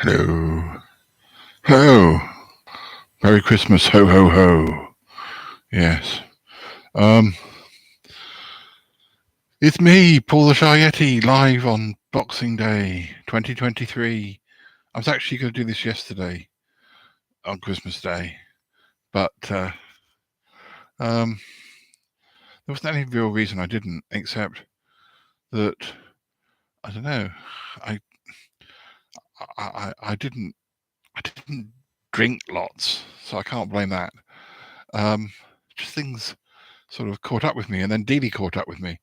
Hello. Hello. Merry Christmas. Ho, ho, ho. Yes. It's me, Paul the Shy Yeti, live on Boxing Day 2023. I was actually going to do this yesterday on Christmas Day, but there wasn't any real reason I didn't, except that, I don't know, I didn't drink lots, so I can't blame that. Just things sort of caught up with me, and then Dealey caught up with me,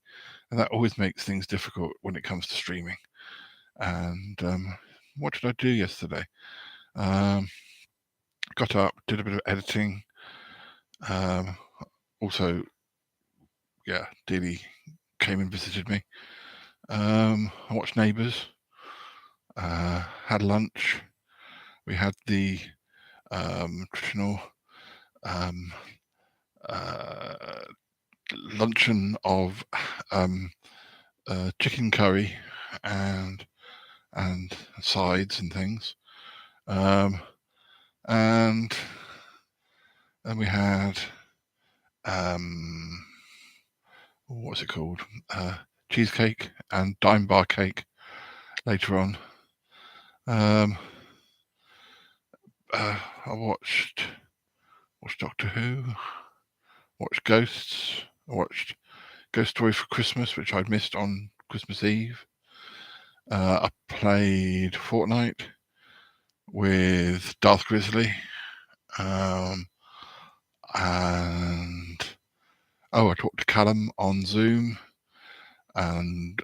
and that always makes things difficult when it comes to streaming. And what did I do yesterday? Got up, did a bit of editing. Also, yeah, Dealey came and visited me. I watched Neighbours. Had lunch. We had the traditional luncheon of chicken curry and sides and things. And then we had what's it called? Cheesecake and dime bar cake later on. I watched Doctor Who, watched Ghosts, I watched Ghost Story for Christmas, which I'd missed on Christmas Eve. I played Fortnite with Darth Grizzly. And I talked to Callum on Zoom and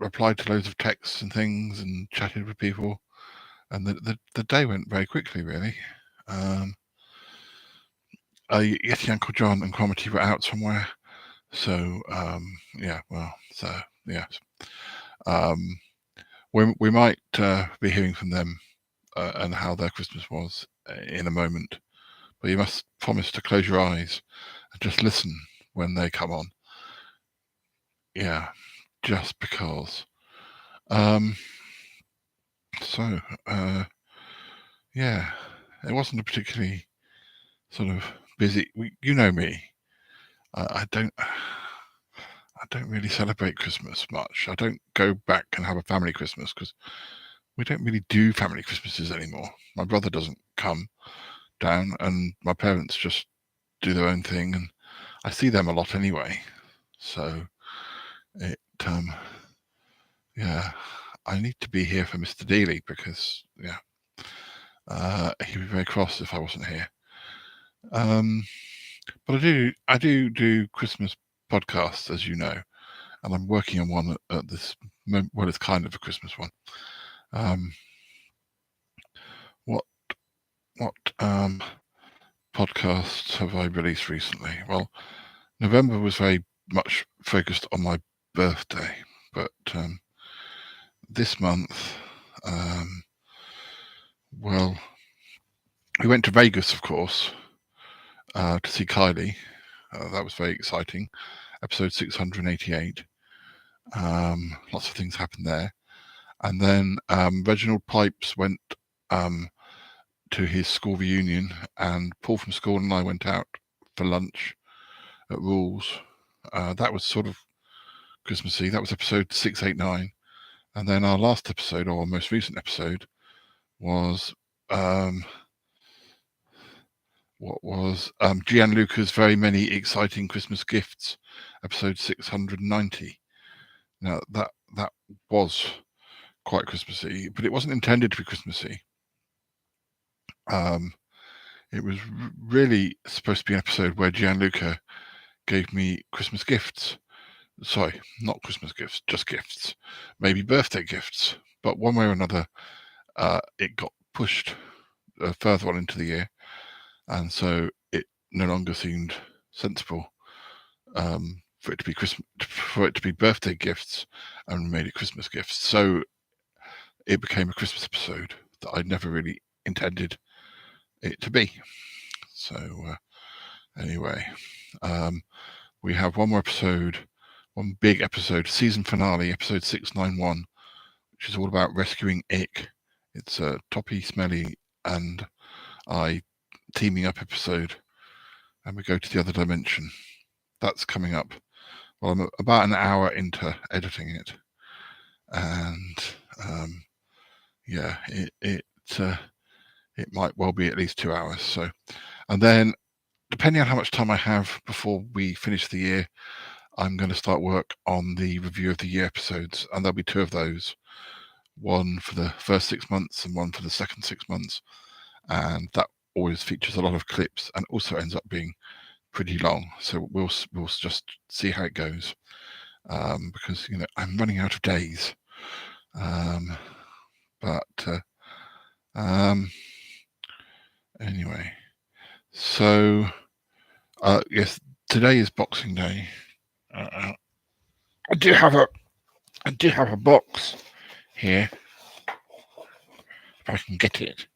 replied to loads of texts and things and chatted with people. And the day went very quickly, really. Yeti, Uncle John and Cromitty were out somewhere. So, yes. We might be hearing from them and how their Christmas was in a moment. But you must promise to close your eyes and just listen when they come on. Yeah, just because. Yeah, it wasn't a particularly sort of busy. You know me. I don't really celebrate Christmas much. I don't go back and have a family Christmas because we don't really do family Christmases anymore. My brother doesn't come down, and my parents just do their own thing, and I see them a lot anyway. So I need to be here for Mr. Dealey because he'd be very cross if I wasn't here. But I do Christmas podcasts, as you know, and I'm working on one at this moment. Well, it's kind of a Christmas one. What podcasts have I released recently? Well, November was very much focused on my birthday, but this month, well, we went to Vegas, of course, to see Kylie. That was very exciting. Episode 688. Lots of things happened there. And then Reginald Pipes went to his school reunion, and Paul from school and I went out for lunch at Rules. That was sort of Christmassy. That was episode 689. And then our last episode, or our most recent episode, was Gianluca's Very Many Exciting Christmas Gifts, episode 690. Now, that was quite Christmassy, but it wasn't intended to be Christmassy. It was really supposed to be an episode where Gianluca gave me Christmas gifts. Sorry, not Christmas gifts, just gifts. Maybe birthday gifts. But one way or another, it got pushed further on into the year. And so it no longer seemed sensible for it to be birthday gifts, and made it Christmas gifts. So it became a Christmas episode that I never really intended it to be. So anyway, we have one more episode, one big episode, season finale, episode 691, which is all about rescuing Ick It's a Toppy, Smelly, and I teaming up episode, and we go to the other dimension. That's coming up. Well, I'm about an hour into editing it, and it might well be at least 2 hours. So, and then depending on how much time I have before we finish the year, I'm going to start work on the review of the year episodes, and there'll be 2 of those, one for the first 6 months and one for the second 6 months, and that always features a lot of clips and also ends up being pretty long. So we'll just see how it goes, because I'm running out of days. Anyway, so yes, today is Boxing Day. I do have a box here, if I can get it.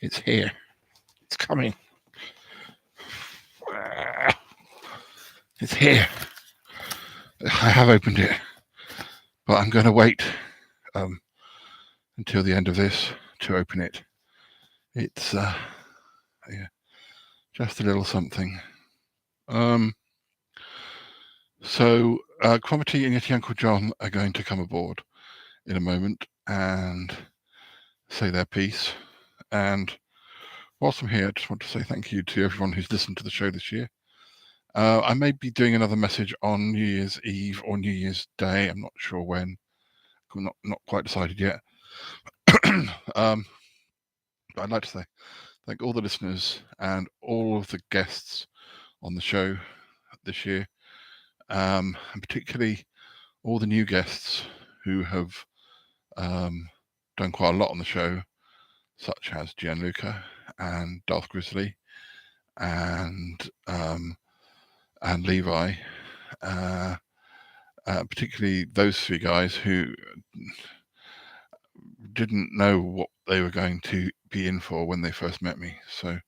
It's here. It's coming. It's here. I have opened it, but I'm going to wait until the end of this to open it. It's just a little something. So Cromitty and Yeti Uncle John are going to come aboard in a moment and say their piece. And whilst I'm here, I just want to say thank you to everyone who's listened to the show this year. I may be doing another message on New Year's Eve or New Year's Day. I'm not sure when. Not quite decided yet. But I'd like to say thank all the listeners and all of the guests on the show this year, and particularly all the new guests who have done quite a lot on the show, such as Gianluca and Darth Grizzly and Levi, particularly those 3 guys who didn't know what they were going to be in for when they first met me. So,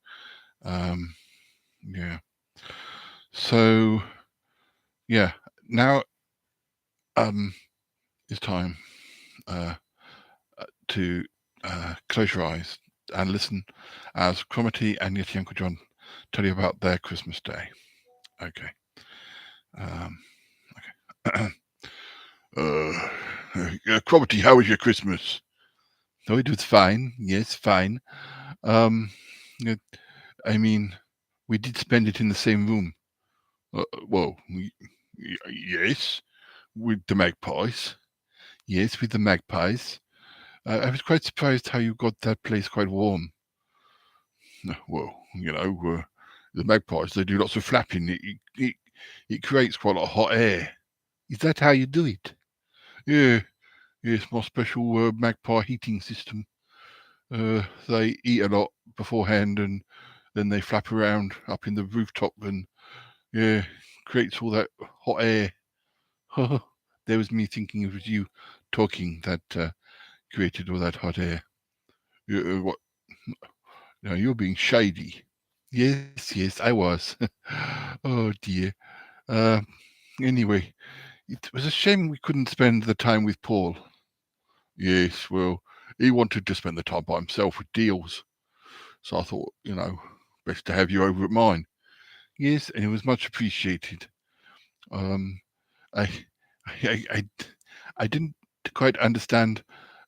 So, now it's time to close your eyes and listen as Cromitty and Yeti Uncle John tell you about their Christmas day. Okay. Cromitty, how was your Christmas? Oh, it was fine. Yes, fine. I mean, we did spend it in the same room. Well, yes, with the magpies. Yes, with the magpies. I was quite surprised how you got that place quite warm. Well, the magpies, they do lots of flapping. It creates quite a lot of hot air. Is that how you do it? Yeah, it's my special magpie heating system. They eat a lot beforehand and then they flap around up in the rooftop and creates all that hot air. There was me thinking it was you talking that created all that hot air. What? No, you're being shady. Yes, I was. Oh dear. Anyway, it was a shame we couldn't spend the time with Paul. Yes, well, he wanted to spend the time by himself with deals. So I thought, best to have you over at mine. Yes, and it was much appreciated. I, I didn't quite understand.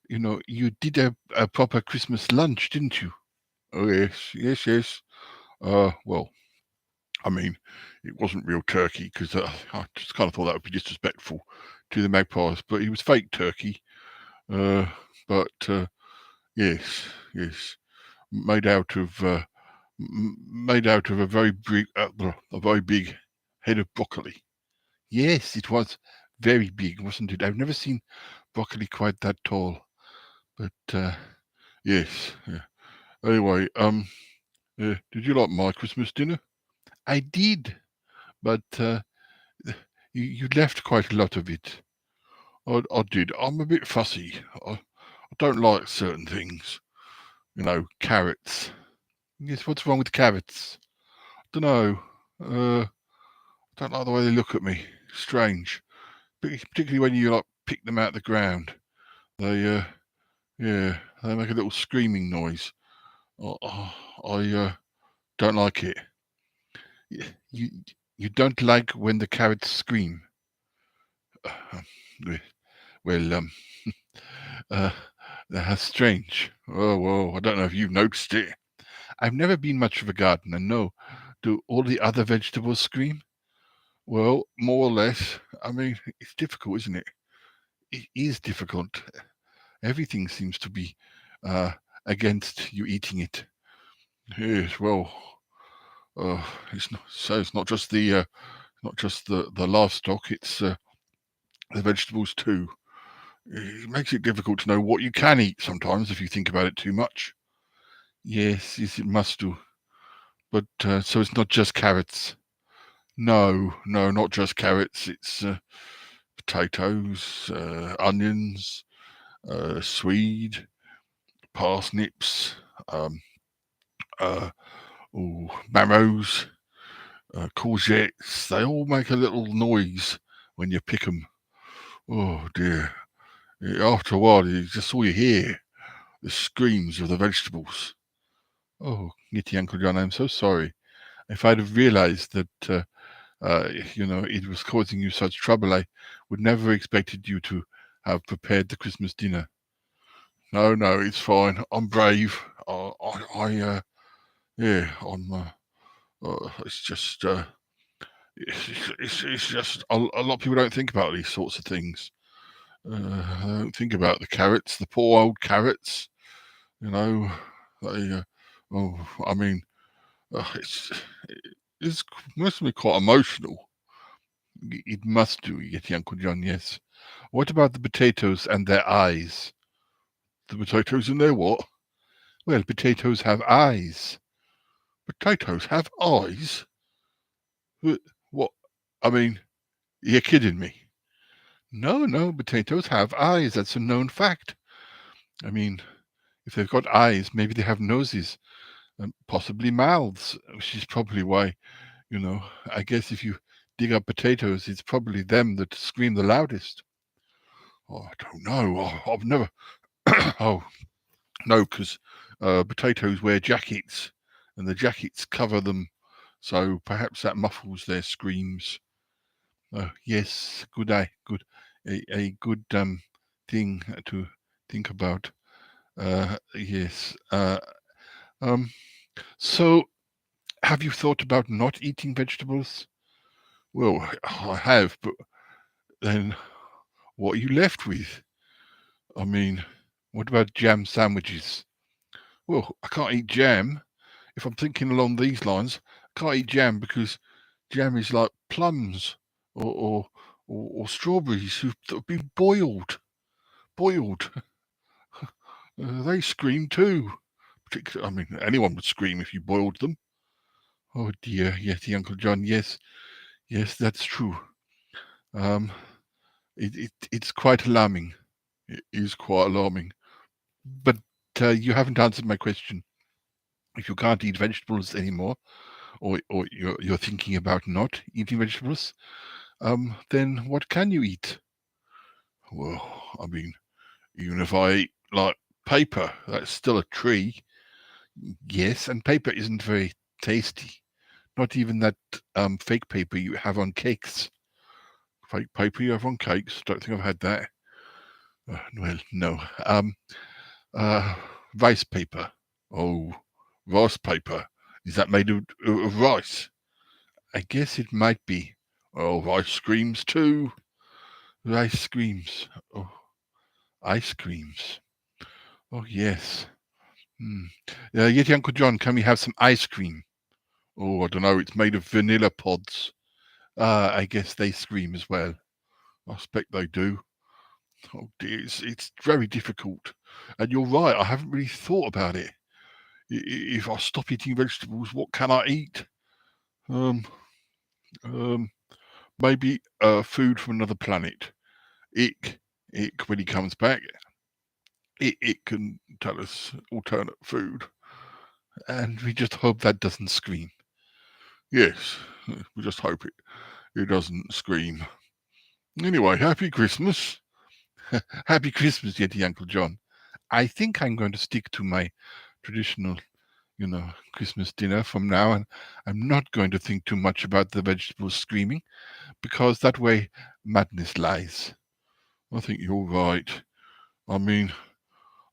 You did a proper Christmas lunch, didn't you? Oh yes. Well, I mean, it wasn't real turkey because I just kind of thought that would be disrespectful to the magpies. But it was fake turkey. Yes, made out of a very big head of broccoli. Yes, it was very big, wasn't it? I've never seen broccoli quite that tall. But yes. Yeah. Anyway, did you like my Christmas dinner? I did, but you left quite a lot of it. I did. I'm a bit fussy. I don't like certain things. Carrots. Yes, what's wrong with carrots? I don't know. I don't like the way they look at me. Strange. Particularly when you pick them out of the ground. They they make a little screaming noise. I don't like it. You you don't like when the carrots scream. Well, that's strange. Oh, I don't know if you've noticed it. I've never been much of a gardener, no. Do all the other vegetables scream? Well, more or less. I mean, it's difficult, isn't it? It is difficult. Everything seems to be uh, against you eating it. Yes, well, it's not just the livestock. It's the vegetables too. It makes it difficult to know what you can eat sometimes if you think about it too much. Yes, it must do. But so it's not just carrots. No, not just carrots. It's potatoes, onions, swede, parsnips, um, marrows, courgettes. They all make a little noise when you pick them. Oh dear. After a while, it's just all you hear, the screams of the vegetables. Oh, Yeti Uncle John, I'm so sorry. If I'd have realized that, it was causing you such trouble, I would never have expected you to have prepared the Christmas dinner. No, it's fine. I'm brave. It's just, it's just a lot of people don't think about these sorts of things. I don't think about the carrots, the poor old carrots. You know, they. I mean, it's must be quite emotional. It must do, Yeti Uncle John. Yes. What about the potatoes and their eyes? The potatoes and their what? Well, potatoes have eyes. Potatoes have eyes? What? I mean, you're kidding me. No, potatoes have eyes. That's a known fact. I mean, if they've got eyes, maybe they have noses and possibly mouths, which is probably why, I guess if you dig up potatoes, it's probably them that scream the loudest. Oh, I don't know. I've never. Oh, no, because potatoes wear jackets and the jackets cover them, so perhaps that muffles their screams. Yes, good eye, good, a good thing to think about. Yes. So, have you thought about not eating vegetables? Well, I have, but then what are you left with? I mean, what about jam sandwiches? Well, I can't eat jam. If I'm thinking along these lines, I can't eat jam because jam is like plums or strawberries that have been boiled. Boiled. They scream too. I mean, anyone would scream if you boiled them. Oh dear, Yeti Uncle John. Yes, that's true. It's quite alarming. It is quite alarming. But you haven't answered my question. If you can't eat vegetables anymore, or you're thinking about not eating vegetables, then what can you eat? Well, I mean, even if I eat like paper, that's still a tree. Yes, and paper isn't very tasty. Not even that fake paper you have on cakes. Fake paper you have on cakes. Don't think I've had that. Well, no. Rice paper. Oh, rice paper. Is that made of rice? I guess it might be. Oh, ice creams too. Ice creams. Oh, ice creams. Oh, yes. Yeti Uncle John, can we have some ice cream? Oh, I don't know. It's made of vanilla pods. I guess they scream as well. I expect they do. Oh dear, it's very difficult. And you're right, I haven't really thought about it. If I stop eating vegetables, what can I eat? Um, um, maybe food from another planet. Ick, when he comes back, it can tell us alternate food. And we just hope that doesn't scream. Yes, we just hope it doesn't scream. Anyway, happy Christmas. Happy Christmas, Yeti Uncle John. I think I'm going to stick to my traditional, Christmas dinner from now, and I'm not going to think too much about the vegetables screaming, because that way madness lies. I think you're right. I mean,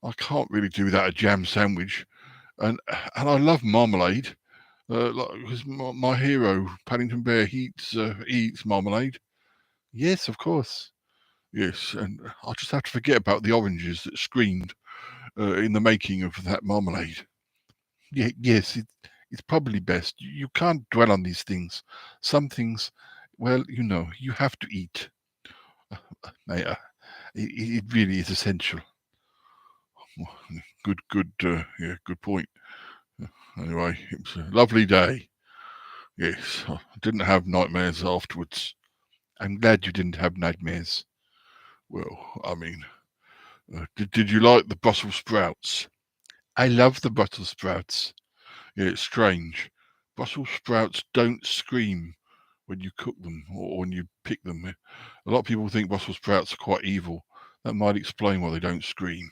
I can't really do without a jam sandwich, and I love marmalade. Because my hero, Paddington Bear, he eats marmalade. Yes, of course. Yes, and I'll just have to forget about the oranges that screamed in the making of that marmalade. Yes, it's probably best. You can't dwell on these things. Some things, well, you have to eat. Mate, it really is essential. Good point. Anyway, it was a lovely day. Yes, I didn't have nightmares afterwards. I'm glad you didn't have nightmares. Well, I mean, did you like the Brussels sprouts? I love the Brussels sprouts. Yeah, it's strange. Brussels sprouts don't scream when you cook them or when you pick them. A lot of people think Brussels sprouts are quite evil. That might explain why they don't scream.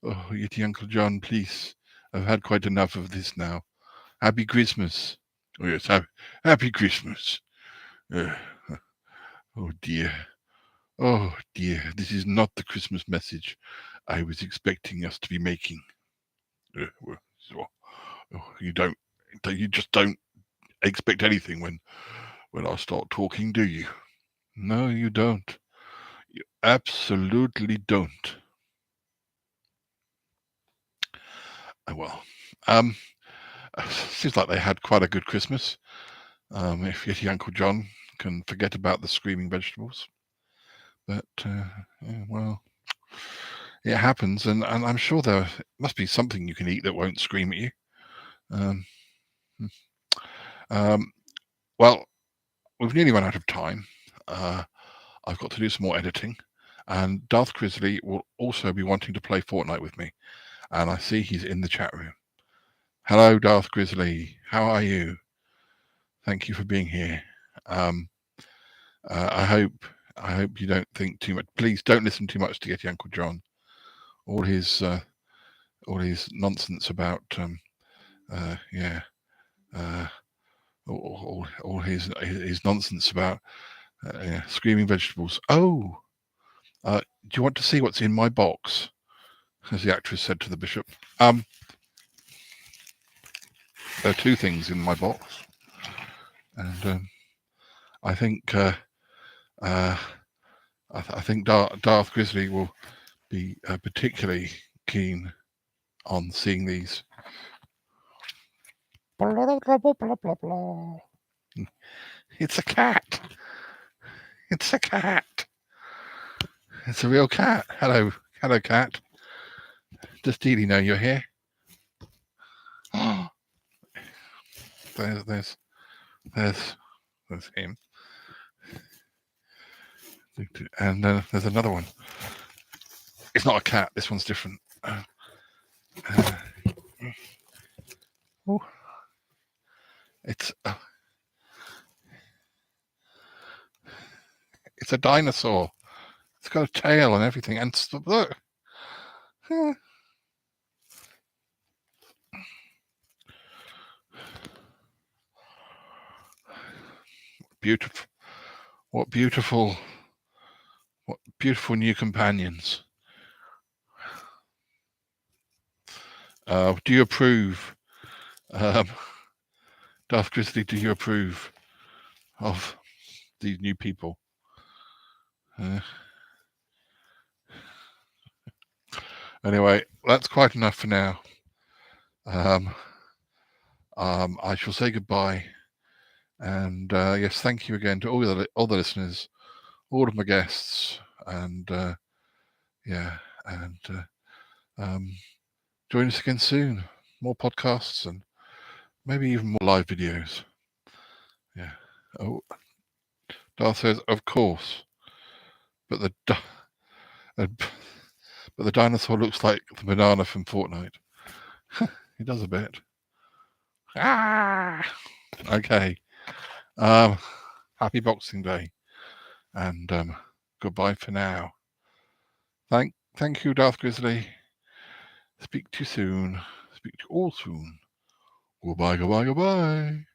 Oh, Yeti Uncle John, please. I've had quite enough of this now. Happy Christmas. Oh, yes, happy Christmas. Uh, oh, dear. Oh, dear. This is not the Christmas message I was expecting us to be making. You just don't expect anything when I start talking, do you? No, you don't. You absolutely don't. Oh, well, seems like they had quite a good Christmas. If Yeti Uncle John can forget about the screaming vegetables, but well, it happens, and I'm sure there must be something you can eat that won't scream at you. Um, hmm. Well, we've nearly run out of time. I've got to do some more editing, and Darth Grizzly will also be wanting to play Fortnite with me, and I see he's in the chat room. Hello, Darth Grizzly. How are you? Thank you for being here. I hope you don't think too much. Please don't listen too much to Yeti Uncle John. All his nonsense about all his nonsense about screaming vegetables. Oh, do you want to see what's in my box? As the actress said to the bishop. There are two things in my box, and I think I think Darth Grizzly will be particularly keen on seeing these. It's a cat. It's a cat. It's a real cat. Hello, cat. Does Dealey know you're here? There's him. And then there's another one. It's not a cat. This one's different. It's a dinosaur. It's got a tail and everything. And look. Beautiful. What beautiful new companions. Do you approve? Darth Grizzly, do you approve of these new people? Anyway, that's quite enough for now. I shall say goodbye. And yes, thank you again to all the listeners, all of my guests, and join us again soon. More podcasts and maybe even more live videos. Yeah. Oh, Darth says, of course, but the dinosaur looks like the banana from Fortnite. He does a bit. Ah. Okay. Happy Boxing Day, and goodbye for now. Thank you, Darth Grizzly. Speak to you soon. Speak to you all soon. Goodbye, goodbye, goodbye.